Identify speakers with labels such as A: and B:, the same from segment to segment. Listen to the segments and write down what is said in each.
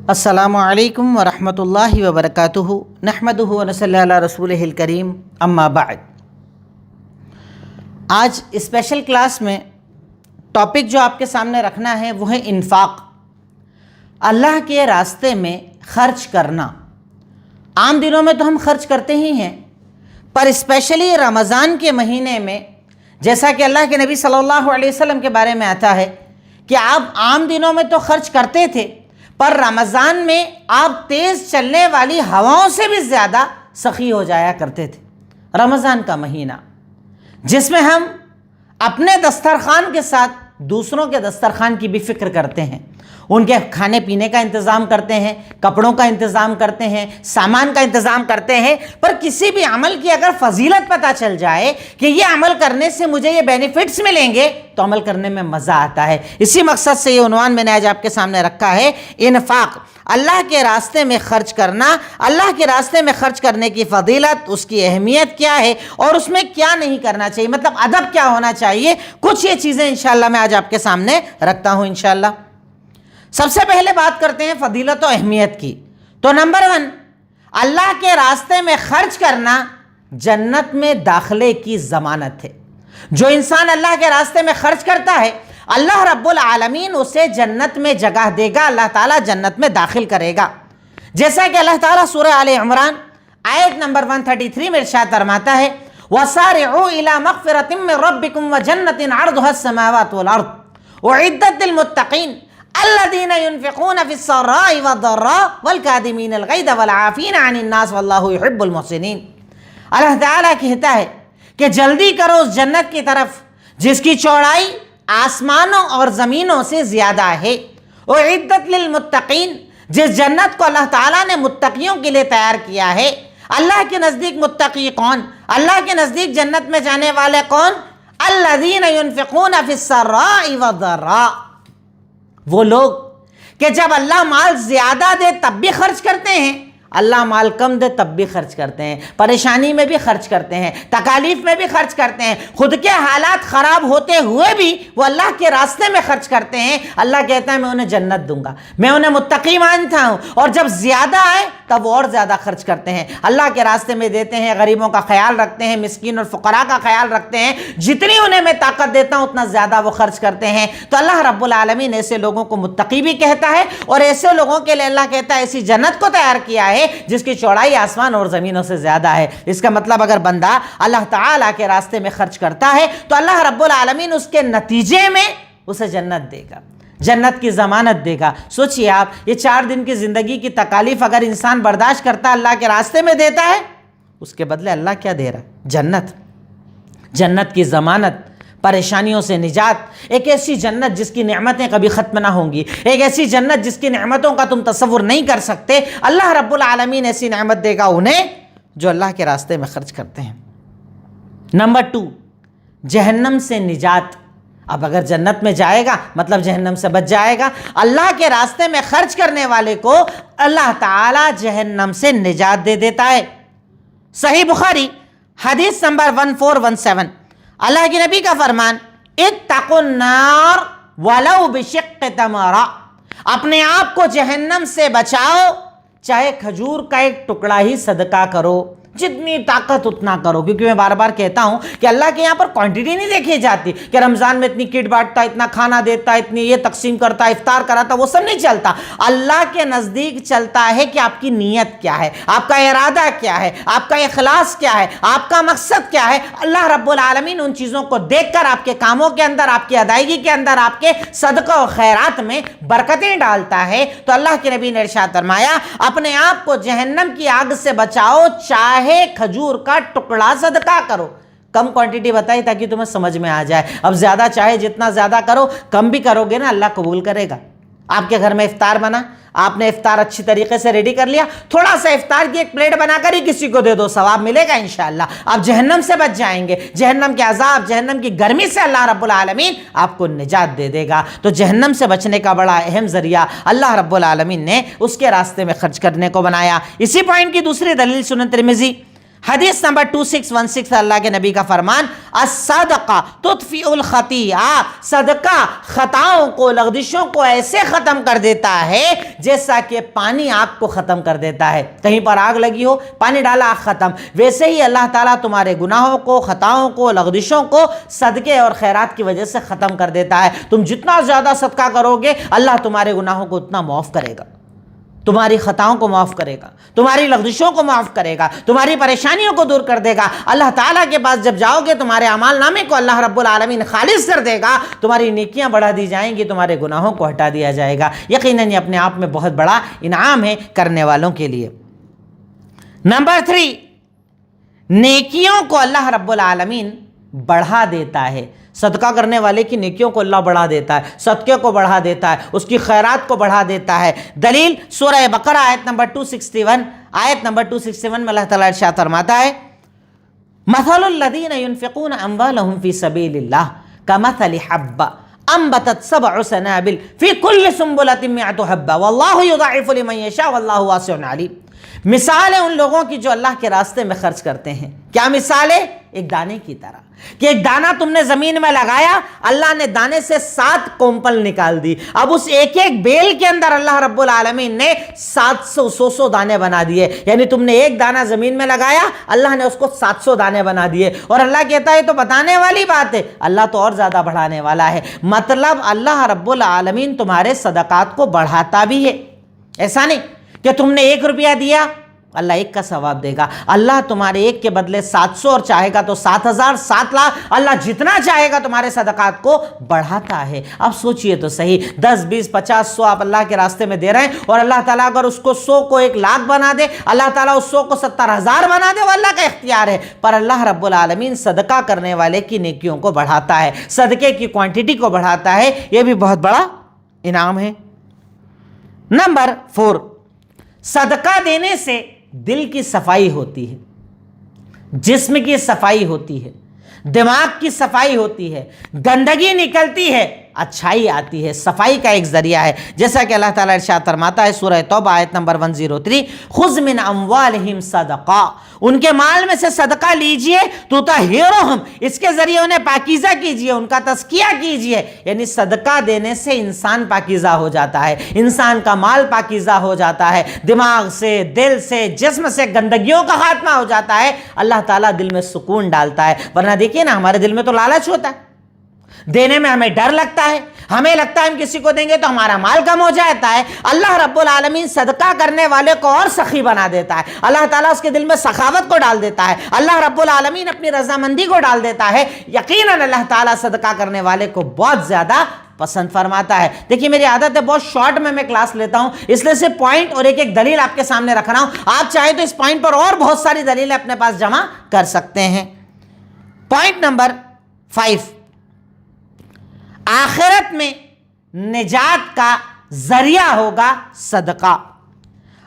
A: السلام علیکم ورحمۃ اللہ وبرکاتہ نحمدہ ونصلی علی رسولہ الکریم اما بعد۔ آج اسپیشل کلاس میں ٹاپک جو آپ کے سامنے رکھنا ہے وہ ہے انفاق، اللہ کے راستے میں خرچ کرنا۔ عام دنوں میں تو ہم خرچ کرتے ہی ہیں، پر اسپیشلی رمضان کے مہینے میں جیسا کہ اللہ کے نبی صلی اللہ علیہ وسلم کے بارے میں آتا ہے کہ آپ عام دنوں میں تو خرچ کرتے تھے، پر رمضان میں آپ تیز چلنے والی ہواؤں سے بھی زیادہ سخی ہو جایا کرتے تھے۔ رمضان کا مہینہ جس میں ہم اپنے دسترخوان کے ساتھ دوسروں کے دسترخوان کی بھی فکر کرتے ہیں، ان کے کھانے پینے کا انتظام کرتے ہیں، کپڑوں کا انتظام کرتے ہیں، سامان کا انتظام کرتے ہیں، پر کسی بھی عمل کی اگر فضیلت پتہ چل جائے کہ یہ عمل کرنے سے مجھے یہ بینیفٹس ملیں گے تو عمل کرنے میں مزہ آتا ہے۔ اسی مقصد سے یہ عنوان میں نے آج آپ کے سامنے رکھا ہے، انفاق، اللہ کے راستے میں خرچ کرنا، اللہ کے راستے میں خرچ کرنے کی فضیلت، اس کی اہمیت کیا ہے اور اس میں کیا نہیں کرنا چاہیے، مطلب ادب کیا ہونا چاہیے۔ کچھ یہ چیزیں انشاءاللہ میں آج آپ کے سامنے رکھتا ہوں انشاءاللہ۔ سب سے پہلے بات کرتے ہیں فضیلت و اہمیت کی، تو نمبر 1، اللہ کے راستے میں خرچ کرنا جنت میں داخلے کی ضمانت ہے۔ جو انسان اللہ کے راستے میں خرچ کرتا ہے، اللہ رب العالمین اسے جنت میں جگہ دے گا، اللہ تعالیٰ جنت میں داخل کرے گا۔ جیسا کہ اللہ تعالیٰ سورہ آل عمران آیت نمبر 133 میں ارشاد فرماتا ہے، وَسَارِعُوا إِلَى مَغْفِرَةٍ مِّن رَّبِّكُمْ وَجَنَّةٍ عَرْضُهَا السَّمَاوَاتُ وَالْأَرْضُ أُعِدَّتْ لِلْمُتَّقِينَ الذين ينفقون في السراء والضراء والكاظمين الغيظ والعافين عن الناس والله يحب المحسنين۔ اللہ تعالیٰ کہتا ہے کہ جلدی کرو اس جنت کی طرف جس کی چوڑائی آسمانوں اور زمینوں سے زیادہ ہے، اعدت للمتقین، جس جنت کو اللہ تعالیٰ نے متقیوں کے لیے تیار کیا ہے۔ اللہ کے نزدیک متقی کون؟ اللہ کے نزدیک جنت میں جانے والے کون؟ الذين ينفقون في السراء والضراء، وہ لوگ کہ جب اللہ مال زیادہ دے تب بھی خرچ کرتے ہیں، اللہ مال کم دے تب بھی خرچ کرتے ہیں، پریشانی میں بھی خرچ کرتے ہیں، تکالیف میں بھی خرچ کرتے ہیں، خود کے حالات خراب ہوتے ہوئے بھی وہ اللہ کے راستے میں خرچ کرتے ہیں۔ اللہ کہتا ہے میں انہیں جنت دوں گا، میں انہیں متقی مانتا ہوں، اور جب زیادہ آئے تب وہ اور زیادہ خرچ کرتے ہیں، اللہ کے راستے میں دیتے ہیں، غریبوں کا خیال رکھتے ہیں، مسکین اور فقراء کا خیال رکھتے ہیں، جتنی انہیں میں طاقت دیتا ہوں اتنا زیادہ وہ خرچ کرتے ہیں۔ تو اللہ رب العالمین ایسے لوگوں کو متقی بھی کہتا ہے، اور ایسے لوگوں کے لیے اللہ کہتا ہے ایسی جنت کو تیار کیا ہے جس کی چوڑائی آسمان اور زمینوں سے زیادہ ہے۔ اس کا مطلب اگر بندہ اللہ تعالیٰ کے راستے میں خرچ کرتا ہے تو اللہ رب العالمین اس کے نتیجے میں اسے جنت دے گا، جنت کی ضمانت دے گا۔ سوچئے آپ، یہ 4 دن کی زندگی کی تکالیف اگر انسان برداشت کرتا اللہ کے راستے میں دیتا ہے، اس کے بدلے اللہ کیا دے رہا ہے؟ جنت، جنت کی ضمانت، پریشانیوں سے نجات، ایک ایسی جنت جس کی نعمتیں کبھی ختم نہ ہوں گی، ایک ایسی جنت جس کی نعمتوں کا تم تصور نہیں کر سکتے۔ اللہ رب العالمین ایسی نعمت دے گا انہیں جو اللہ کے راستے میں خرچ کرتے ہیں۔ نمبر 2، جہنم سے نجات۔ اب اگر جنت میں جائے گا مطلب جہنم سے بچ جائے گا۔ اللہ کے راستے میں خرچ کرنے والے کو اللہ تعالی جہنم سے نجات دے دیتا ہے۔ صحیح بخاری حدیث نمبر 1417، اللہ کے نبی کا فرمان، اتقوا النار ولو بشق تمرہ، اپنے آپ کو جہنم سے بچاؤ چاہے کھجور کا ایک ٹکڑا ہی صدقہ کرو، جتنی طاقت اتنا کرو، کیونکہ میں بار بار کہتا ہوں کہ اللہ کے یہاں پر کوانٹٹی نہیں دیکھی جاتی کہ رمضان میں اتنی کٹ بانٹتا، اتنا کھانا دیتا، اتنی یہ تقسیم کرتا، افطار کراتا، وہ سب نہیں چلتا۔ اللہ کے نزدیک چلتا ہے کہ آپ کی نیت کیا ہے، آپ کا ارادہ کیا ہے، آپ کا اخلاص کیا ہے، آپ کا مقصد کیا ہے۔ اللہ رب العالمین ان چیزوں کو دیکھ کر آپ کے کاموں کے اندر، آپ کی ادائیگی کے اندر، آپ کے صدقہ و خیرات میں برکتیں ڈالتا ہے۔ تو اللہ کے نبی نے ارشاد فرمایا، اپنے آپ کو جہنم کی آگ سے بچاؤ چاہے کھجور کا ٹکڑا صدقہ کرو۔ کم کوانٹٹی بتائی تاکہ تمہیں سمجھ میں آ جائے۔ اب زیادہ چاہے جتنا زیادہ کرو، کم بھی کرو گے نا اللہ قبول کرے گا۔ آپ کے گھر میں افطار بنا، آپ نے افطار اچھی طریقے سے ریڈی کر لیا، تھوڑا سا افطار کی ایک پلیٹ بنا کر ہی کسی کو دے دو، ثواب ملے گا انشاءاللہ۔ آپ جہنم سے بچ جائیں گے، جہنم کے عذاب، جہنم کی گرمی سے اللہ رب العالمین آپ کو نجات دے دے گا۔ تو جہنم سے بچنے کا بڑا اہم ذریعہ اللہ رب العالمین نے اس کے راستے میں خرچ کرنے کو بنایا۔ اسی پوائنٹ کی دوسری دلیل سنن ترمذی حدیث نمبر 2616 اللہ کے نبی کا فرمان، الصدقہ تطفئ الخطیئہ، صدقہ خطاؤں کو، لغزشوں کو ایسے ختم کر دیتا ہے جیسا کہ پانی آگ کو ختم کر دیتا ہے۔ کہیں پر آگ لگی ہو، پانی ڈالا، آگ ختم۔ ویسے ہی اللہ تعالیٰ تمہارے گناہوں کو، خطاؤں کو، لغزشوں کو صدقے اور خیرات کی وجہ سے ختم کر دیتا ہے۔ تم جتنا زیادہ صدقہ کرو گے اللہ تمہارے گناہوں کو اتنا معاف کرے گا، تمہاری خطاؤں کو معاف کرے گا، تمہاری لغزشوں کو معاف کرے گا، تمہاری پریشانیوں کو دور کر دے گا۔ اللہ تعالیٰ کے پاس جب جاؤ گے تمہارے اعمال نامے کو اللہ رب العالمین خالص کر دے گا، تمہاری نیکیاں بڑھا دی جائیں گی، تمہارے گناہوں کو ہٹا دیا جائے گا۔ یقیناً یہ اپنے آپ میں بہت بڑا انعام ہے کرنے والوں کے لیے۔ نمبر 3، نیکیوں کو اللہ رب العالمین بڑھا دیتا ہے۔ صدقہ کرنے والے کی نیکیوں کو اللہ بڑھا دیتا ہے، صدقے کو بڑھا دیتا ہے، اس کی خیرات کو بڑھا دیتا ہے۔ دلیل سورہ بقرہ آیت نمبر 261، آیت نمبر 261 میں اللہ تعالیٰ ارشاد فرماتا ہے، مثل الذین ينفقون اموالهم فی سبیل اللہ کمثل حبۃ انبتت 7 سنابل فی کل سنبلۃ 100 حبۃ واللہ یضاعف لمن یشاء واللہ واسع علیم۔ مثال ہے ان لوگوں کی جو اللہ کے راستے میں خرچ کرتے ہیں۔ کیا مثال ہے؟ ایک دانے کی طرح کہ ایک دانہ تم نے زمین میں لگایا، اللہ نے دانے سے 7 کونپل نکال دی۔ اب اس ایک ایک بیل کے اندر اللہ رب العالمین نے 700 دانے بنا دیے، یعنی تم نے ایک دانہ زمین میں لگایا، اللہ نے اس کو 700 دانے بنا دیے۔ اور اللہ کہتا ہے تو بتانے والی بات ہے، اللہ تو اور زیادہ بڑھانے والا ہے۔ مطلب اللہ رب العالمین تمہارے صدقات کو بڑھاتا بھی ہے۔ ایسا نہیں کہ تم نے 1 روپیہ دیا اللہ 1 کا ثواب دے گا، اللہ تمہارے 1 کے بدلے 700 اور چاہے گا تو 7000، 7 لاکھ، اللہ جتنا چاہے گا تمہارے صدقات کو بڑھاتا ہے۔ اب سوچئے تو صحیح، 10، 20، 50، 100 آپ اللہ کے راستے میں دے رہے ہیں، اور اللہ تعالیٰ اگر اس کو 100 کو 1 لاکھ بنا دے، اللہ تعالیٰ اس 100 کو 70,000 بنا دے، وہ اللہ کا اختیار ہے۔ پر اللہ رب العالمین صدقہ کرنے والے کی نیکیوں کو بڑھاتا ہے، صدقے کی کوانٹٹی کو بڑھاتا ہے، یہ بھی بہت بڑا انعام ہے۔ نمبر 4، صدقہ دینے سے دل کی صفائی ہوتی ہے، جسم کی صفائی ہوتی ہے، دماغ کی صفائی ہوتی ہے، گندگی نکلتی ہے، اچھائی آتی ہے، صفائی کا ایک ذریعہ ہے۔ جیسا کہ اللہ تعالیٰ ارشاد فرماتا ہے سورہ توبہ آیت نمبر 103، خذ من اموالہم صدقہ، ان کے مال میں سے صدقہ لیجئے، تطہرہم، اس کے ذریعے انہیں پاکیزہ کیجئے، ان کا تزکیہ کیجئے۔ یعنی صدقہ دینے سے انسان پاکیزہ ہو جاتا ہے، انسان کا مال پاکیزہ ہو جاتا ہے، دماغ سے، دل سے، جسم سے گندگیوں کا خاتمہ ہو جاتا ہے، اللہ تعالیٰ دل میں سکون ڈالتا ہے۔ ورنہ دیکھیے نا، ہمارے دل میں تو لالچ ہوتا ہے، دینے میں ہمیں ڈر لگتا ہے، ہمیں لگتا ہے ہم کسی کو دیں گے تو ہمارا مال کم ہو جاتا ہے۔ اللہ رب العالمین صدقہ کرنے والے کو اور سخی بنا دیتا ہے، اللہ تعالیٰ اس کے دل میں سخاوت کو ڈال دیتا ہے، اللہ رب العالمین اپنی رضامندی کو ڈال دیتا ہے۔ یقیناً اللہ تعالیٰ صدقہ کرنے والے کو بہت زیادہ پسند فرماتا ہے۔ دیکھیے میری عادت ہے بہت شارٹ میں کلاس لیتا ہوں، اس لیے سے پوائنٹ اور ایک ایک دلیل آپ کے سامنے رکھ رہا ہوں، آپ چاہیں تو اس پوائنٹ پر اور بہت ساری دلیلیں اپنے پاس جمع کر سکتے ہیں۔ پوائنٹ نمبر 5، آخرت میں نجات کا ذریعہ ہوگا صدقہ۔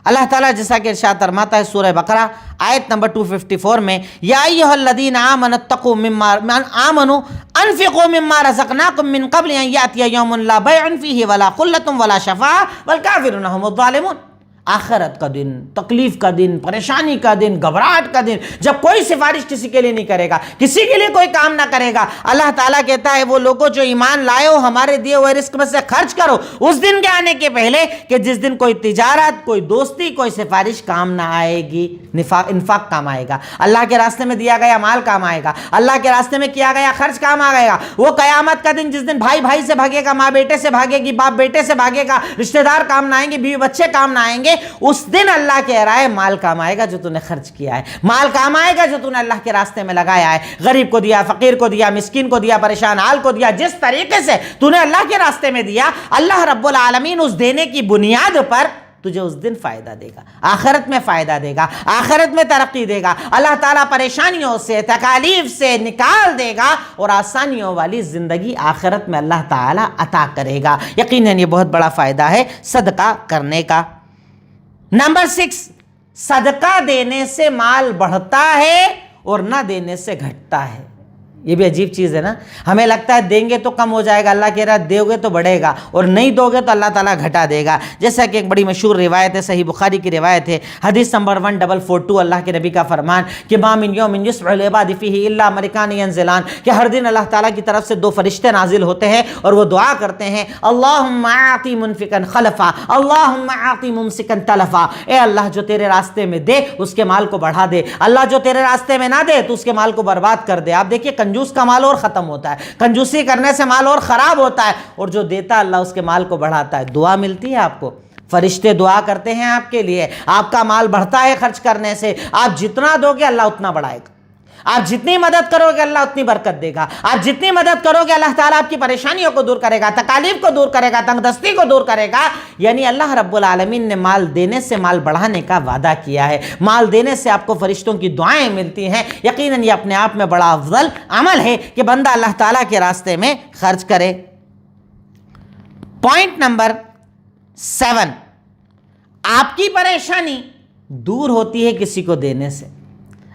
A: اللہ تعالیٰ جیسا کہ ارشاد فرماتا ہے سورہ بقرہ آیت نمبر 254 میں، یا ایھا الذین آمنوا اتقوا انفقوا مما رزقناکم من قبل ان یأتی یوم لا بیع فیہ ولا خلۃ ولا شفاعۃ والکافرون هم الظالمون۔ آخرت کا دن، تکلیف کا دن، پریشانی کا دن، گھبراہٹ کا دن، جب کوئی سفارش کسی کے لیے نہیں کرے گا، کسی کے لیے کوئی کام نہ کرے گا۔ اللہ تعالیٰ کہتا ہے وہ لوگوں جو ایمان لائے ہو ہمارے دیے ہوئے رزق میں سے خرچ کرو اس دن کے آنے کے پہلے کہ جس دن کوئی تجارت، کوئی دوستی، کوئی سفارش کام نہ آئے گی۔ انفاق کام آئے گا، اللہ کے راستے میں دیا گیا مال کام آئے گا، اللہ کے راستے میں کیا گیا خرچ کام آئے گا۔ وہ قیامت کا دن جس دن بھائی بھائی سے بھاگے گا، ماں بیٹے سے بھاگے گی، باپ بیٹے سے بھاگے گا، رشتہ دار کام نہ آئیں گے، بیوی بچے کام نہ آئیں گے، اس دن اللہ کہہ رہا ہے مال کام آئے گا جو تو نے خرچ کیا ہے، مال کام آئے گا جو تو نے اللہ کے راستے میں لگایا ہے، غریب کو دیا، فقیر کو دیا، مسکین کو دیا، پریشان حال کو دیا، جس طریقے سے تو نے اللہ کے راستے میں دیا، اللہ رب العالمین اس دینے کی بنیاد پر تجھے اس دن فائدہ دے گا، آخرت میں فائدہ دے گا، آخرت میں ترقی دے گا۔ اللہ تعالیٰ پریشانیوں سے، تکالیف سے نکال دے گا اور آسانیوں والی زندگی آخرت میں اللہ تعالیٰ عطا کرے گا۔ یقیناً یہ بہت بڑا فائدہ ہے صدقہ کرنے کا۔ نمبر 6، صدقہ دینے سے مال بڑھتا ہے اور نہ دینے سے گھٹتا ہے۔ یہ بھی عجیب چیز ہے نا. ہمیں لگتا ہے دیں گے تو کم ہو جائے گا, اللہ کہہ رہا ہے دو گے تو بڑھے گا, اور نہیں دو گے تو اللہ تعالیٰ گھٹا دے گا. جیسا کہ ایک بڑی مشہور روایت ہے, صحیح بخاری کی روایت ہے, حدیث نمبر 1442, اللہ کے نبی کا فرمان کہ ما من یوم یسمع العباد فیہ الا ملکان ینزلان, کہ ہر دن اللہ تعالیٰ کی طرف سے 2 فرشتے نازل ہوتے ہیں اور وہ دعا کرتے ہیں, اللہم اعطی منفقا خلفا, اللہم اعطی ممسکا تلفا, اے اللہ جو تیرے راستے میں دے اس کے مال کو بڑھا دے, اللہ جو تیرے راستے میں نہ دے تو اس کے مال کو برباد کر دے. آپ دیکھیے کنجوس کا مال اور ختم ہوتا ہے, کنجوسی کرنے سے مال اور خراب ہوتا ہے, اور جو دیتا اللہ اس کے مال کو بڑھاتا ہے. دعا ملتی ہے آپ کو, فرشتے دعا کرتے ہیں آپ کے لیے, آپ کا مال بڑھتا ہے خرچ کرنے سے. آپ جتنا دو گے اللہ اتنا بڑھائے گا, آپ جتنی مدد کرو گے اللہ اتنی برکت دے گا, آپ جتنی مدد کرو گے اللہ تعالیٰ آپ کی پریشانیوں کو دور کرے گا, تکالیف کو دور کرے گا, تنگ دستی کو دور کرے گا. یعنی اللہ رب العالمین نے مال دینے سے مال بڑھانے کا وعدہ کیا ہے. مال دینے سے آپ کو فرشتوں کی دعائیں ملتی ہیں. یقیناً یہ اپنے آپ میں بڑا افضل عمل ہے کہ بندہ اللہ تعالیٰ کے راستے میں خرچ کرے. پوائنٹ نمبر 7, آپ کی پریشانی دور ہوتی ہے کسی کو دینے سے.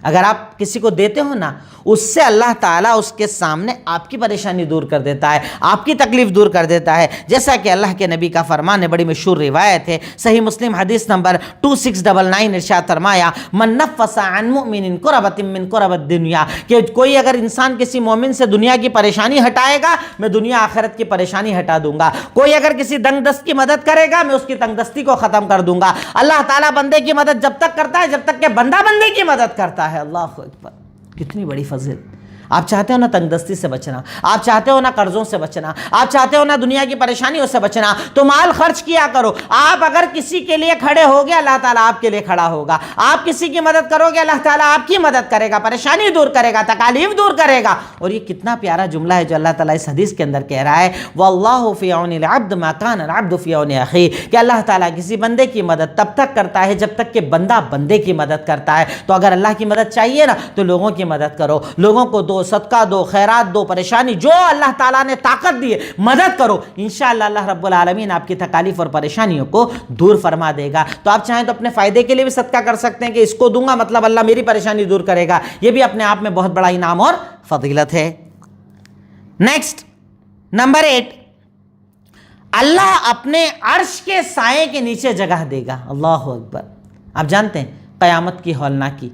A: اگر آپ کسی کو دیتے ہو نا, اس سے اللہ تعالیٰ اس کے سامنے آپ کی پریشانی دور کر دیتا ہے, آپ کی تکلیف دور کر دیتا ہے. جیسا کہ اللہ کے نبی کا فرمان ہے, بڑی مشہور روایت ہے, صحیح مسلم حدیث نمبر 2699, ارشاد فرمایا من نفس عن مؤمن کربۃ من کرب الدنیا, کہ کوئی اگر انسان کسی مومن سے دنیا کی پریشانی ہٹائے گا میں دنیا آخرت کی پریشانی ہٹا دوں گا. کوئی اگر کسی تنگ دست کی مدد کرے گا میں اس کی تنگ دستی کو ختم کر دوں گا. اللہ تعالیٰ بندے کی مدد جب تک کرتا ہے جب تک کہ بندہ بندے کی مدد کرتا ہے. اللہ اکبر, کتنی بڑی فضل. آپ چاہتے ہو نا تنگ دستی سے بچنا, آپ چاہتے ہو نا قرضوں سے بچنا, آپ چاہتے ہو نا دنیا کی پریشانیوں سے بچنا, تو مال خرچ کیا کرو. آپ اگر کسی کے لیے کھڑے ہوگے اللہ تعالیٰ آپ کے لیے کھڑا ہوگا, آپ کسی کی مدد کرو گے اللہ تعالیٰ آپ کی مدد کرے گا, پریشانی دور کرے گا, تکالیف دور کرے گا. اور یہ کتنا پیارا جملہ ہے جو اللہ تعالیٰ اس حدیث کے اندر کہہ رہا ہے, واللہ فی عون العبد ما کان العبد فی عون اخیہ, کہ اللہ تعالیٰ کسی بندے کی مدد تب تک کرتا ہے جب تک کہ بندہ بندے کی مدد کرتا ہے. تو اگر اللہ کی مدد چاہیے نا تو لوگوں کی مدد کرو, لوگوں کو دو, صدقہ دو, خیرات دو, پریشانی جو اللہ تعالیٰ نے طاقت دی ہے مدد کرو. انشاءاللہ اللہ رب العالمین آپ کی تکالیف اور پریشانیوں کو دور فرما دے گا. تو آپ چاہیں تو اپنے فائدے کے لیے بھی صدقہ کر سکتے ہیں کہ اس کو دوں گا مطلب اللہ میری پریشانی دور کرے گا. یہ بھی اپنے آپ میں بہت بڑا انعام اور فضیلت ہے. نیکسٹ نمبر 8, اللہ اپنے عرش کے سائے کے نیچے جگہ دے گا. اللہ اکبر. آپ جانتے ہیں قیامت کی ہولناکی,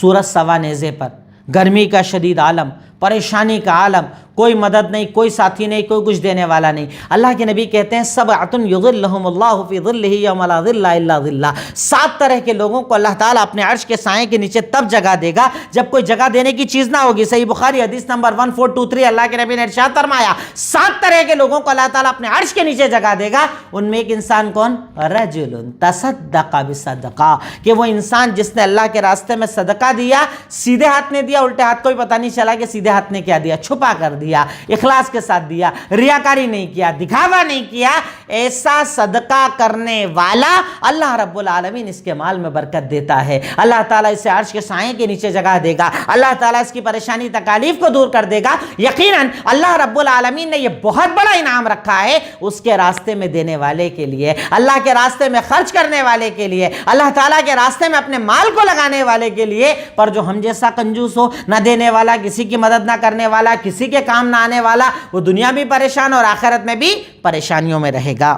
A: سورج سوا نیزے پر, گرمی کا شدید عالم, پریشانی کا عالم, کوئی مدد نہیں, کوئی ساتھی نہیں, کوئی کچھ دینے والا نہیں. اللہ کے نبی کہتے ہیں سبعۃ یظلھم اللہ فی ظلہ یوم لا ظل الا ظلہ, 7 طرح کے لوگوں کو اللہ تعالیٰ اپنے عرش کے سائے کے نیچے تب جگہ دے گا جب کوئی جگہ دینے کی چیز نہ ہوگی. صحیح بخاری حدیث نمبر 1423, اللہ کے نبی نے ارشاد فرمایا 7 طرح کے لوگوں کو اللہ تعالیٰ اپنے عرش کے نیچے جگہ دے گا. ان میں ایک انسان کون؟ رجل تصدق بصدقہ, کہ وہ انسان جس نے اللہ کے راستے میں صدقہ دیا, سیدھے ہاتھ نے دیا, الٹے ہاتھ کو بھی پتہ نہیں چلا کہ سیدھے ہاتھ نے کیا دیا, چھپا کر دیا, اخلاص کے ساتھ دیا, ریاکاری نہیں کیا, دکھاوا نہیں کیا. ایسا صدقہ کرنے والا اللہ رب العالمین اس کے مال میں برکت دیتا ہے. اللہ تعالیٰ اسے عرش کے سائے کے نیچے جگہ دے گا, اللہ تعالیٰ اس کی پریشانی تکالیف کو دور کر دے گا. یقیناً اللہ رب العالمین نے یہ بہت بڑا انعام رکھا ہے اس کے راستے میں دینے والے کے لیے, اللہ کے راستے میں خرچ کرنے والے کے لیے, اللہ تعالیٰ کے راستے میں اپنے مال کو لگانے والے کے لیے. پر جو ہم جیسا کنجوس ہو, نہ دینے والا, کسی کی مدد نہ کرنے والا, کسی کے کام نہ آنے والا, وہ دنیا بھی پریشان اور آخرت میں بھی پریشانیوں میں رہے گا.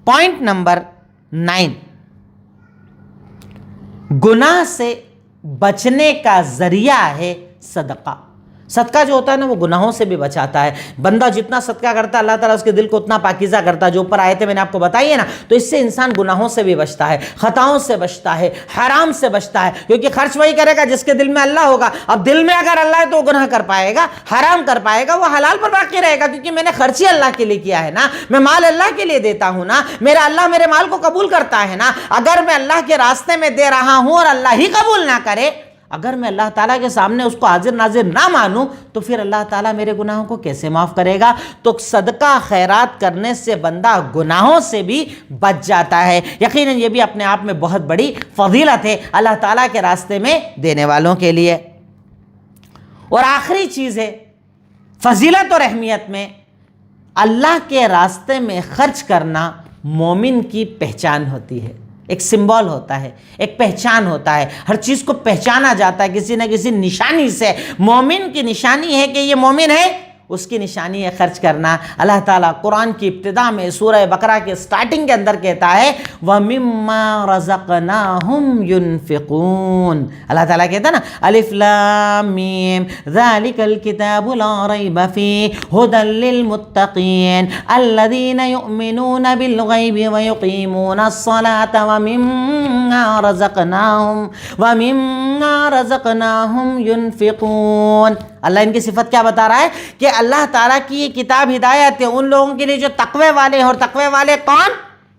A: پوائنٹ نمبر 9, گناہ سے بچنے کا ذریعہ ہے صدقہ. صدقہ جو ہوتا ہے نا وہ گناہوں سے بھی بچاتا ہے. بندہ جتنا صدقہ کرتا ہے اللہ تعالیٰ اس کے دل کو اتنا پاکیزہ کرتا ہے. جو اوپر آئے تھے میں نے آپ کو بتائی ہے نا, تو اس سے انسان گناہوں سے بھی بچتا ہے, خطاؤں سے بچتا ہے, حرام سے بچتا ہے, کیونکہ خرچ وہی کرے گا جس کے دل میں اللہ ہوگا. اب دل میں اگر اللہ ہے تو وہ گناہ کر پائے گا, حرام کر پائے گا, وہ حلال پر باقی رہے گا, کیونکہ میں نے خرچ ہی اللہ کے لیے کیا ہے نا, میں مال اللہ کے لیے دیتا ہوں نا, میرا اللہ میرے مال کو قبول کرتا ہے نا. اگر میں اللہ کے راستے میں دے رہا ہوں اور اللہ ہی قبول نہ کرے, اگر میں اللہ تعالیٰ کے سامنے اس کو حاضر ناظر نہ مانوں, تو پھر اللہ تعالیٰ میرے گناہوں کو کیسے معاف کرے گا؟ تو صدقہ خیرات کرنے سے بندہ گناہوں سے بھی بچ جاتا ہے. یقیناً یہ بھی اپنے آپ میں بہت بڑی فضیلت ہے اللہ تعالیٰ کے راستے میں دینے والوں کے لیے. اور آخری چیز ہے فضیلت اور اہمیت میں, اللہ کے راستے میں خرچ کرنا مومن کی پہچان ہوتی ہے. ایک سمبول ہوتا ہے، ایک پہچان ہوتا ہے، ہر چیز کو پہچانا جاتا ہے کسی نہ کسی نشانی سے۔ مومن کی نشانی ہے کہ یہ مومن ہے، اس کی نشانی ہے خرچ کرنا۔ اللہ تعالیٰ قرآن کی ابتدا میں سورہ بقرہ کے سٹارٹنگ کے اندر کہتا ہے وَمِمَّا رَزَقْنَاهُمْ يُنْفِقُونَ۔ اللہ تعالیٰ کہتا ہے نا الف لام میم ذَلِكَ الْكِتَابُ لَا رَيْبَ فِيهِ هُدًى لِّلْمُتَّقِينَ الَّذِينَ يُؤْمِنُونَ بِالْغَيْبِ وَيُقِيمُونَ الصَّلَاةَ وَمِمَّا رَزَقْنَاهُمْ يُنْفِقُونَ۔ اللہ ان کی صفت کیا بتا رہا ہے کہ اللہ تعالیٰ کی یہ کتاب ہدایت ہے ان لوگوں کے لیے جو تقوی والے ہیں۔ اور تقوی والے کون؟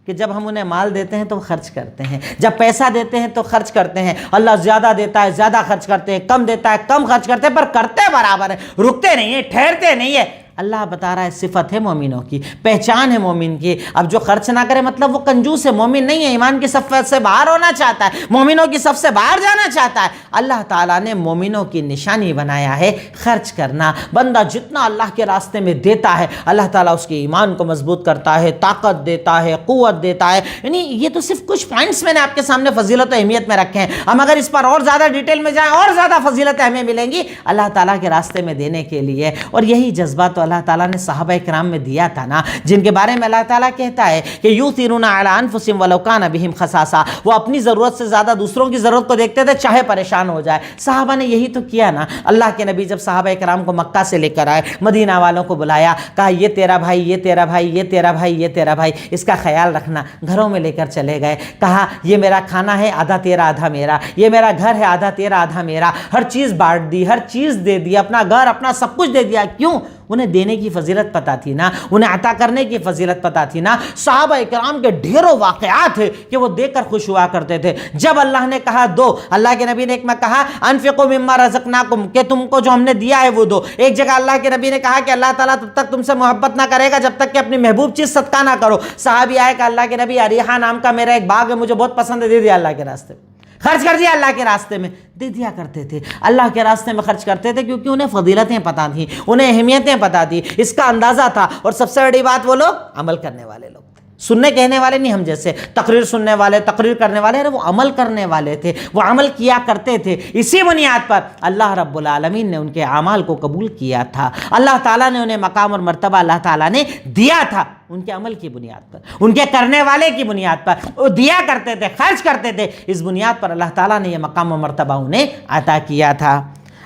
A: کہ جب ہم انہیں مال دیتے ہیں تو خرچ کرتے ہیں، جب پیسہ دیتے ہیں تو خرچ کرتے ہیں۔ اللہ زیادہ دیتا ہے زیادہ خرچ کرتے ہیں، کم دیتا ہے کم خرچ کرتے ہیں، پر کرتے برابر ہیں، رکتے نہیں ہیں، ٹھہرتے نہیں ہیں۔ اللہ بتا رہا ہے صفت ہے مومنوں کی، پہچان ہے مومن کی۔ اب جو خرچ نہ کرے مطلب وہ کنجوس ہے، مومن نہیں ہے، ایمان کی صف سے باہر ہونا چاہتا ہے، مومنوں کی صف سے باہر جانا چاہتا ہے۔ اللہ تعالیٰ نے مومنوں کی نشانی بنایا ہے خرچ کرنا۔ بندہ جتنا اللہ کے راستے میں دیتا ہے اللہ تعالیٰ اس کے ایمان کو مضبوط کرتا ہے، طاقت دیتا ہے، قوت دیتا ہے۔ یعنی یہ تو صرف کچھ پوائنٹس میں نے آپ کے سامنے فضیلت و اہمیت میں رکھے ہیں، ہم اگر اس پر اور زیادہ ڈیٹیل میں جائیں اور زیادہ فضیلت ہمیں ملیں گی اللہ تعالیٰ کے راستے میں دینے کے لیے۔ اور یہی جذبہ تو اللہ تعالیٰ نے صحابہ کرام میں دیا تھا نا، جن کے بارے میں اللہ تعالیٰ کہتا ہے کہ یؤثرون علی انفسہم ولو کان بہم خصاصہ، وہ اپنی ضرورت سے زیادہ دوسروں کی ضرورت کو دیکھتے تھے چاہے پریشان ہو جائے۔ صحابہ نے یہی تو کیا نا۔ اللہ کے نبی جب صحابہ کرام کو مکہ سے لے کر آئے، مدینہ والوں کو بلایا، کہا یہ تیرا بھائی، یہ تیرا بھائی، یہ تیرا بھائی، یہ تیرا بھائی، اس کا خیال رکھنا۔ گھروں میں لے کر چلے گئے، کہا یہ میرا کھانا ہے آدھا تیرا آدھا میرا، یہ میرا گھر ہے آدھا تیرا آدھا میرا۔ ہر چیز بانٹ دی، ہر چیز دے دی، اپنا گھر اپنا سب کچھ دے دیا۔ کیوں؟ انہیں دینے کی فضیلت پتہ تھی نا، انہیں عطا کرنے کی فضیلت پتہ تھی نا۔ صحابہ کرام کے ڈھیروں واقعات ہیں کہ وہ دے کر خوش ہوا کرتے تھے۔ جب اللہ نے کہا دو، اللہ کے نبی نے ایک میں کہا انفقوا مما رزقناکم، کہ تم کو جو ہم نے دیا ہے وہ دو۔ ایک جگہ اللہ کے نبی نے کہا کہ اللہ تعالیٰ تب تک تم سے محبت نہ کرے گا جب تک کہ اپنی محبوب چیز صدقہ نہ کرو۔ صحابی آئے کہ اللہ کے نبی اریحہ نام کا میرا ایک باغ ہے، مجھے بہت پسند ہے، دے دیا اللہ کے راستے میں، خرچ کر دیا اللہ کے راستے میں۔ دے دیا کرتے تھے، اللہ کے راستے میں خرچ کرتے تھے کیونکہ انہیں فضیلتیں پتہ تھیں، انہیں اہمیتیں پتہ تھیں، اس کا اندازہ تھا۔ اور سب سے بڑی بات وہ لوگ عمل کرنے والے لوگ تھے، سننے کہنے والے نہیں ہم جیسے، تقریر سننے والے، تقریر کرنے والے، وہ عمل کرنے والے تھے، وہ عمل کیا کرتے تھے۔ اسی بنیاد پر اللہ رب العالمین نے ان کے اعمال کو قبول کیا تھا، اللہ تعالیٰ نے انہیں مقام اور مرتبہ اللہ تعالیٰ نے دیا تھا ان کے عمل کی بنیاد پر، ان کے کرنے والے کی بنیاد پر۔ وہ دیا کرتے تھے، خرچ کرتے تھے، اس بنیاد پر اللہ تعالیٰ نے یہ مقام و مرتبہ انہیں عطا کیا تھا۔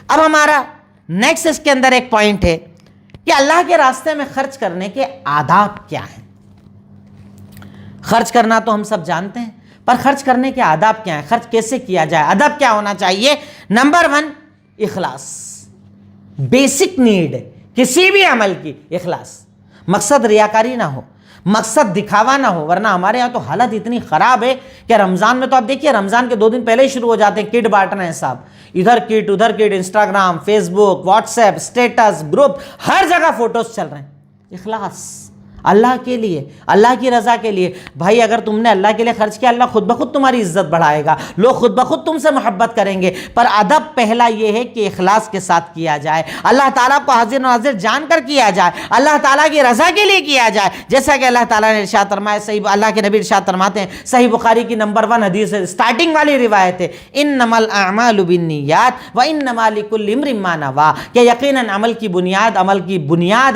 A: اب ہمارا نیکسٹ اس کے اندر ایک پوائنٹ ہے کہ اللہ کے راستے میں خرچ کرنے کے آداب کیا ہیں۔ خرچ کرنا تو ہم سب جانتے ہیں، پر خرچ کرنے کے آداب کیا ہیں، خرچ کیسے کیا جائے، ادب کیا ہونا چاہیے۔ نمبر 1 اخلاص، بیسک نیڈ ہے کسی بھی عمل کی، اخلاص۔ مقصد ریاکاری نہ ہو، مقصد دکھاوا نہ ہو، ورنہ ہمارے یہاں تو حالت اتنی خراب ہے کہ رمضان میں تو آپ دیکھیے رمضان کے 2 دن پہلے ہی شروع ہو جاتے ہیں کٹ بانٹنا ہے صاحب، ادھر کٹ ادھر کٹ، انسٹاگرام، فیس بک، واٹس ایپ، اسٹیٹس، گروپ، ہر جگہ فوٹوز چل رہے ہیں۔ اخلاص اللہ کے لیے، اللہ کی رضا کے لیے۔ بھائی اگر تم نے اللہ کے لیے خرچ کیا، اللہ خود بخود تمہاری عزت بڑھائے گا، لوگ خود بخود تم سے محبت کریں گے۔ پر ادب پہلا یہ ہے کہ اخلاص کے ساتھ کیا جائے، اللہ تعالیٰ کو حاضر ناظر جان کر کیا جائے، اللہ تعالیٰ کی رضا کے لیے کیا جائے۔ جیسا کہ اللہ تعالیٰ نے ارشاد فرمایا، صحیح اللہ کے نبی ارشاد فرماتے ہیں، صحیح بخاری کی نمبر 1 حدیث ہے، سٹارٹنگ والی روایت ہے، انما الاعمال بالنیات وانما لکل امرئ ما نوی، کہ یقیناً عمل کی بنیاد،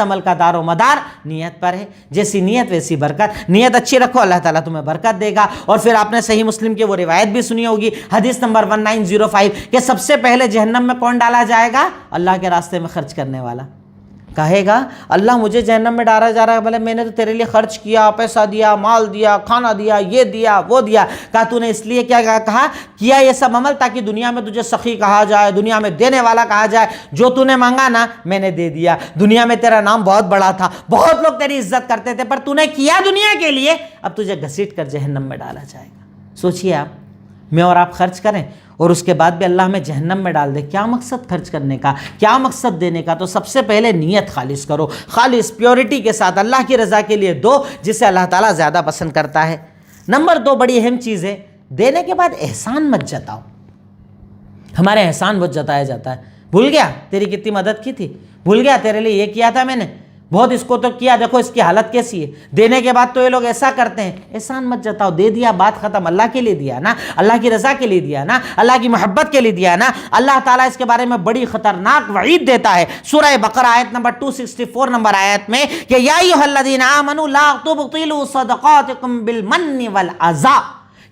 A: عمل کا دار و مدار نیت پر ہے۔ جیسی نیت ویسی برکت، نیت اچھی رکھو اللہ تعالیٰ تمہیں برکت دے گا۔ اور پھر آپ نے صحیح مسلم کی وہ روایت بھی سنی ہوگی، حدیث نمبر 1905، کہ سب سے پہلے جہنم میں کون ڈالا جائے گا؟ اللہ کے راستے میں خرچ کرنے والا۔ کہے گا اللہ مجھے جہنم میں ڈالا جا رہا ہے، بھلے میں نے تو تیرے لیے خرچ کیا، پیسہ دیا، مال دیا، کھانا دیا، یہ دیا وہ دیا۔ کہا تو نے اس لیے کیا کہا کیا یہ سب عمل تاکہ دنیا میں تجھے سخی کہا جائے، دنیا میں دینے والا کہا جائے، جو تو نے مانگا نا میں نے دے دیا، دنیا میں تیرا نام بہت بڑا تھا، بہت لوگ تیری عزت کرتے تھے، پر تو نے کیا دنیا کے لیے، اب تجھے گھسیٹ کر جہنم میں ڈالا جائے گا۔ سوچئے آپ، میں اور آپ خرچ کریں اور اس کے بعد بھی اللہ ہمیں جہنم میں ڈال دے، کیا مقصد خرچ کرنے کا، کیا مقصد دینے کا؟ تو سب سے پہلے نیت خالص کرو، خالص پیورٹی کے ساتھ اللہ کی رضا کے لیے دو، جسے اللہ تعالیٰ زیادہ پسند کرتا ہے۔ نمبر 2 بڑی اہم چیز ہے، دینے کے بعد احسان مت جتاؤ۔ ہمارے احسان بہت جتایا جاتا ہے، بھول گیا تیری کتنی مدد کی تھی، بھول گیا تیرے لیے یہ کیا تھا میں نے، بہت اس کو تو کیا، دیکھو اس کی حالت کیسی ہے، دینے کے بعد تو یہ لوگ ایسا کرتے ہیں۔ احسان مت جتاؤ، دے دیا بات ختم، اللہ کے لیے دیا نا، اللہ کی رضا کے لیے دیا نا، اللہ کی محبت کے لیے دیا نا۔ اللہ تعالیٰ اس کے بارے میں بڑی خطرناک وعید دیتا ہے سورہ بقرہ آیت نمبر 264 نمبر آیت میں کہ یا ایھا الذین آمنوا لا تبطلوا صدقاتکم بالمن والعذا،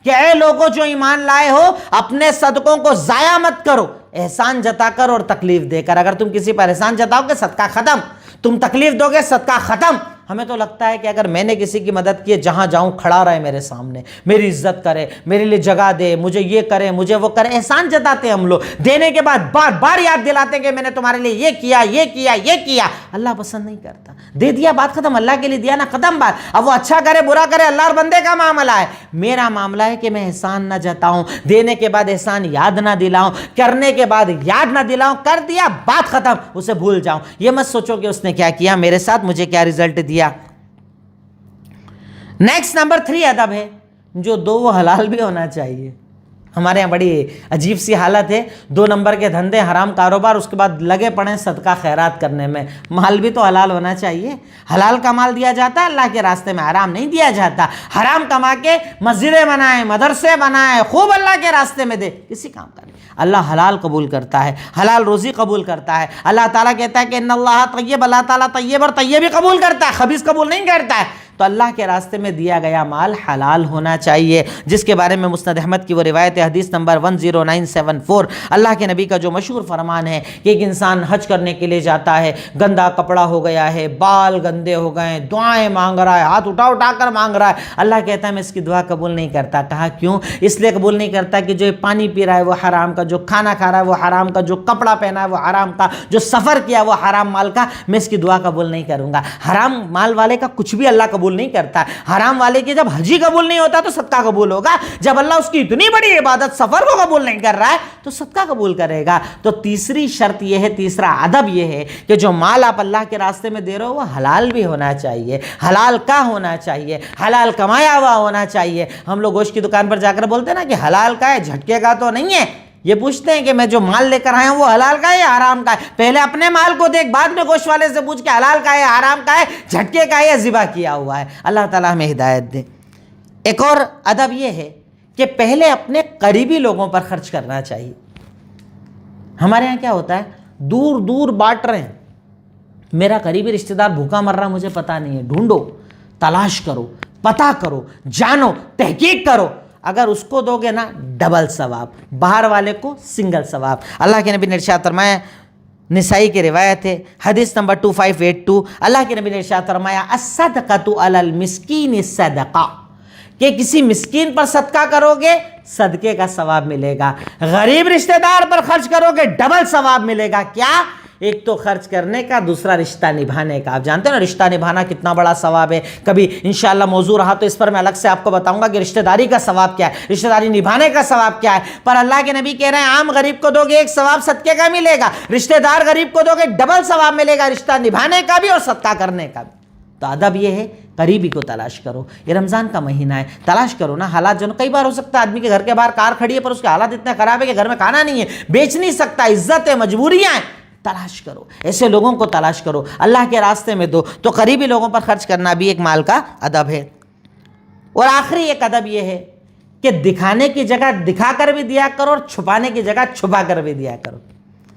A: کہ اے لوگوں جو ایمان لائے ہو اپنے صدقوں کو ضائع مت کرو، احسان جتا کر اور تکلیف دے کر۔ اگر تم کسی پر احسان جتاؤ گے صدقہ ختم، تم تکلیف دو گے صدقہ ختم۔ ہمیں تو لگتا ہے کہ اگر میں نے کسی کی مدد کی، جہاں جاؤں کھڑا رہے میرے سامنے، میری عزت کرے، میرے لیے جگہ دے، مجھے یہ کرے، مجھے وہ کرے۔ احسان جتاتے ہیں ہم لوگ، دینے کے بعد بار بار یاد دلاتے ہیں کہ میں نے تمہارے لیے یہ کیا، یہ کیا، یہ کیا۔ اللہ پسند نہیں کرتا۔ دے دیا بات ختم، اللہ کے لیے دیا نا، ختم بات۔ اب وہ اچھا کرے برا کرے اللہ اور بندے کا معاملہ ہے، میرا معاملہ ہے کہ میں احسان نہ جتاؤں، دینے کے بعد احسان یاد نہ دلاؤں، کرنے کے بعد یاد نہ دلاؤں، کر دیا بات ختم، اسے بھول جاؤں۔ یہ مت سوچو کہ اس نے کیا کیا میرے ساتھ، مجھے کیا رزلٹ دیا۔ نیکسٹ نمبر 3 ادب ہے، جو دو وہ حلال بھی ہونا چاہیے۔ ہمارے یہاں بڑی عجیب سی حالت ہے، 2 نمبر کے دھندے، حرام کاروبار، اس کے بعد لگے پڑے صدقہ خیرات کرنے میں۔ مال بھی تو حلال ہونا چاہیے، حلال کا مال دیا جاتا ہے اللہ کے راستے میں، حرام نہیں دیا جاتا۔ حرام کما کے مسجدیں بنائیں، مدرسے بنائیں، خوب اللہ کے راستے میں دے، کسی کام کا نہیں۔ اللہ حلال قبول کرتا ہے، حلال روزی قبول کرتا ہے۔ اللہ تعالیٰ کہتا ہے کہ ان اللہ طیب، اللہ تعالیٰ طیب اور طیب ہی قبول کرتا ہے، خبیث قبول نہیں کرتا ہے۔ تو اللہ کے راستے میں دیا گیا مال حلال ہونا چاہیے، جس کے بارے میں مسند احمد کی وہ روایت ہے، حدیث نمبر 10974۔ اللہ کے نبی کا جو مشہور فرمان ہے کہ ایک انسان حج کرنے کے لیے جاتا ہے، گندا کپڑا ہو گیا ہے، بال گندے ہو گئے ہیں، دعائیں مانگ رہا ہے، ہاتھ اٹھا اٹھا کر مانگ رہا ہے، اللہ کہتا ہے میں اس کی دعا قبول نہیں کرتا۔ کہا کیوں؟ اس لیے قبول نہیں کرتا کہ جو پانی پی رہا ہے وہ حرام کا، جو کھانا کھا رہا ہے وہ حرام کا، جو کپڑا پہنا ہے وہ حرام کا، جو سفر کیا وہ حرام مال کا، میں اس کی دعا قبول نہیں کروں گا۔ حرام مال والے کا کچھ بھی اللہ قبول نہیں کرتا۔ حرام والے کی جب حج ہی قبول نہیں ہوتا تو صدقہ قبول ہوگا؟ جب اللہ اس کی اتنی بڑی عبادت سفر کو قبول نہیں کر رہا ہے تو صدقہ قبول کرے گا۔ تو تیسری شرط یہ ہے، تیسرا ادب یہ ہے کہ جو مال آپ اللہ کے راستے میں دے رہے ہو وہ حلال بھی ہونا چاہیے، حلال کا ہونا چاہیے، حلال کمایا ہوا ہونا چاہیے۔ ہم لوگ گوشت کی دکان پر جا کر بولتے ہیں نا کہ حلال کا ہے، جھٹکے کا تو نہیں ہے۔ یہ پوچھتے ہیں کہ میں جو مال لے کر آیا ہوں وہ حلال کا ہے یا حرام کا ہے؟ پہلے اپنے مال کو دیکھ، بعد میں گوشت والے سے پوچھ کہ حلال کا ہے، حرام کا ہے، جھٹکے کا ہے یا ذبح کیا ہوا ہے۔ اللہ تعالیٰ ہمیں ہدایت دے۔ ایک اور ادب یہ ہے کہ پہلے اپنے قریبی لوگوں پر خرچ کرنا چاہیے۔ ہمارے یہاں کیا ہوتا ہے، دور دور بانٹ رہے ہیں، میرا قریبی رشتہ دار بھوکا مر رہا مجھے پتہ نہیں ہے، ڈھونڈو، تلاش کرو، پتہ کرو، جانو، تحقیق کرو۔ اگر اس کو دو گے نا ڈبل ثواب، باہر والے کو سنگل ثواب۔ اللہ کے نبی نے ارشاد فرمایا، نسائی کی روایت ہے، حدیث نمبر 2582، اللہ کے نبی نے ارشاد فرمایا الصدقۃ علی المسکین صدقہ، کہ کسی مسکین پر صدقہ کرو گے صدقے کا ثواب ملے گا، غریب رشتہ دار پر خرچ کرو گے ڈبل ثواب ملے گا۔ کیا؟ ایک تو خرچ کرنے کا، دوسرا رشتہ نبھانے کا۔ آپ جانتے ہیں نا رشتہ نبھانا کتنا بڑا ثواب ہے، کبھی انشاءاللہ موضوع رہا تو اس پر میں الگ سے آپ کو بتاؤں گا کہ رشتہ داری کا ثواب کیا ہے، رشتہ داری نبھانے کا ثواب کیا ہے۔ پر اللہ کے نبی کہہ رہے ہیں عام غریب کو دو گے ایک ثواب صدقے کا ملے گا، رشتہ دار غریب کو دو گے ڈبل ثواب ملے گا، رشتہ نبھانے کا بھی اور صدقہ کرنے کا بھی۔ تو ادب یہ ہے قریبی کو تلاش کرو۔ یہ رمضان کا مہینہ ہے، تلاش کرو نا حالات جو کئی بار ہو سکتا ہے آدمی کے گھر کے باہر کار کھڑی ہے پر اس کے حالات اتنے خراب ہے کہ گھر میں کھانا نہیں ہے، بیچ نہیں سکتا، عزت ہے، مجبوریاں ہیں، تلاش کرو، ایسے لوگوں کو تلاش کرو، اللہ کے راستے میں دو۔ تو قریبی لوگوں پر خرچ کرنا بھی ایک مال کا ادب ہے۔ اور آخری ایک ادب یہ ہے کہ دکھانے کی جگہ دکھا کر بھی دیا کرو اور چھپانے کی جگہ چھپا کر بھی دیا کرو۔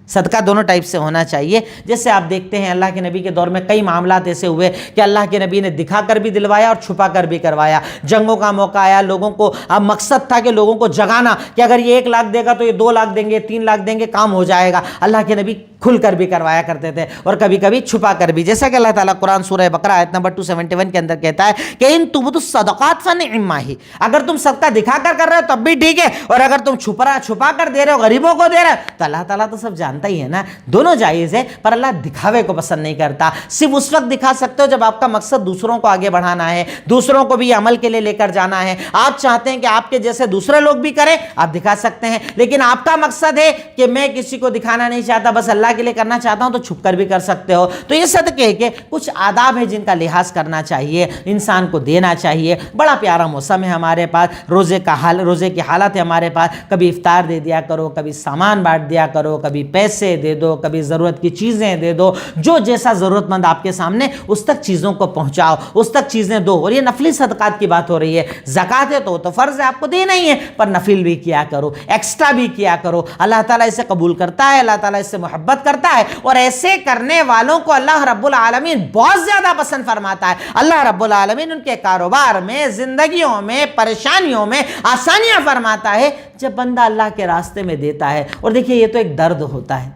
A: صدقہ دونوں ٹائپ سے ہونا چاہیے۔ جیسے آپ دیکھتے ہیں اللہ کے نبی کے دور میں کئی معاملات ایسے ہوئے کہ اللہ کے نبی نے دکھا کر بھی دلوایا اور چھپا کر بھی کروایا۔ جنگوں کا موقع آیا، لوگوں کو اب مقصد تھا کہ لوگوں کو جگانا کہ اگر یہ 1 لاکھ دے گا تو یہ 2 لاکھ دیں گے، 3 لاکھ دیں گے، کام ہو جائے گا۔ اللہ کے نبی کھل کر بھی کروایا کرتے تھے اور کبھی کبھی چھپا کر بھی، جیسا کہ اللہ تعالیٰ قرآن سورہ بقرہ آیت نمبر 271 کے اندر کہتا ہے کہ ان تبدوا الصدقات فنعما ہی، اگر تم صدقہ دکھا کر رہے ہو تب بھی ٹھیک ہے، اور اگر تم چھپا کر دے رہے ہو، غریبوں کو دے رہے ہو، تو اللہ تعالیٰ تو سب جانتا ہی ہے نا، دونوں جائز ہے۔ پر اللہ دکھاوے کو پسند نہیں کرتا۔ صرف اس وقت دکھا سکتے ہو جب آپ کا مقصد دوسروں کو آگے بڑھانا ہے، دوسروں کو بھی عمل کے لیے لے کر جانا ہے، آپ چاہتے ہیں کہ آپ کے جیسے دوسرے لوگ بھی کریں، آپ دکھا سکتے ہیں۔ لیکن آپ کا مقصد ہے کہ میں کسی کو دکھانا نہیں چاہتا، بس اللہ کے لیے کرنا چاہتا ہوں تو چھپ کر بھی کر سکتے ہو. تو یہ صدقے کے کچھ آداب ہیں جن کا لحاظ کرنا چاہیے, انسان کو دینا چاہیے. بڑا پیارا موسم ہے ہمارے پاس, روزے کی حالت ہے ہمارے پاس. کبھی افطار دے دیا کرو, کبھی سامان بانٹ دیا کرو, کبھی پیسے دے دو, کبھی ضرورت کی چیزیں دے دو. جو جیسا ضرورت مند آپ کے سامنے اس تک چیزوں کو پہنچاؤ, اس تک چیزیں دو. اور یہ نفلی صدقات کی بات ہو رہی ہے. زکوٰۃ ہے تو فرض ہے آپ کو دینا ہی ہے, پر نفل بھی کیا کرو, ایکسٹرا بھی کیا کرو. اللہ تعالیٰ اسے قبول کرتا ہے, اللہ تعالیٰ اس سے محبت کرتا ہے, اور ایسے کرنے والوں کو اللہ رب العالمین بہت زیادہ پسند فرماتا ہے. اللہ رب العالمین ان کے کاروبار میں, زندگیوں میں, پریشانیوں میں آسانیاں فرماتا ہے جب بندہ اللہ کے راستے میں دیتا ہے. اور دیکھیے یہ تو ایک درد ہوتا ہے,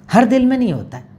A: ہر دل میں نہیں ہوتا ہے.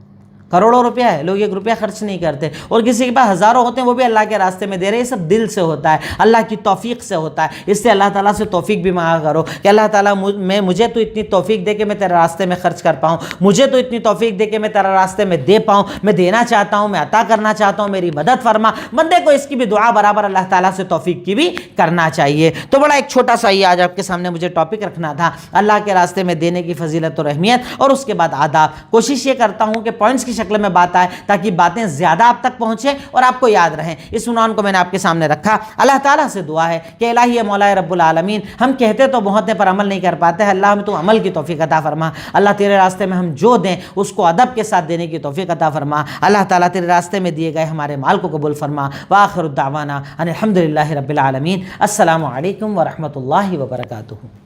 A: کروڑوں روپیہ ہے, لوگ 1 روپیہ خرچ نہیں کرتے, اور کسی کے پاس ہزاروں ہوتے ہیں وہ بھی اللہ کے راستے میں دے رہے ہیں. یہ سب دل سے ہوتا ہے, اللہ کی توفیق سے ہوتا ہے. اس سے اللہ تعالیٰ سے توفیق بھی مانگا کرو کہ اللہ تعالیٰ مجھے تو اتنی توفیق دے کہ میں تیرے راستے میں خرچ کر پاؤں, مجھے تو اتنی توفیق دے کہ میں تیرے راستے میں دے پاؤں. میں دینا چاہتا ہوں, میں عطا کرنا چاہتا ہوں, میری مدد فرما. بندے کو اس کی بھی دعا برابر اللہ تعالیٰ سے توفیق کی بھی کرنا چاہیے. تو بڑا ایک چھوٹا سا یہ آج آپ کے سامنے مجھے ٹاپک رکھنا تھا, اللہ کے راستے میں دینے کی فضیلت اور اہمیت, اور اس کے بعد آداب. کوشش یہ کرتا ہوں کہ پوائنٹس کی شکل میں بات آئے تاکہ باتیں زیادہ آپ تک پہنچیں اور آپ کو یاد رہیں. اس عنوان کو میں نے آپ کے سامنے رکھا. اللہ تعالیٰ سے دعا ہے کہ الہی مولا رب العالمین, ہم کہتے تو بہت ہیں پر عمل نہیں کر پاتے ہیں. اللہ ہمیں تو عمل کی توفیق عطا فرما. اللہ تیرے راستے میں ہم جو دیں اس کو ادب کے ساتھ دینے کی توفیق عطا فرما. اللہ تعالیٰ تیرے راستے میں دیے گئے ہمارے مال کو قبول فرما. وآخر الدعوانا ان الحمد للہ رب العالمین. السلام علیکم ورحمۃ اللہ وبرکاتہ.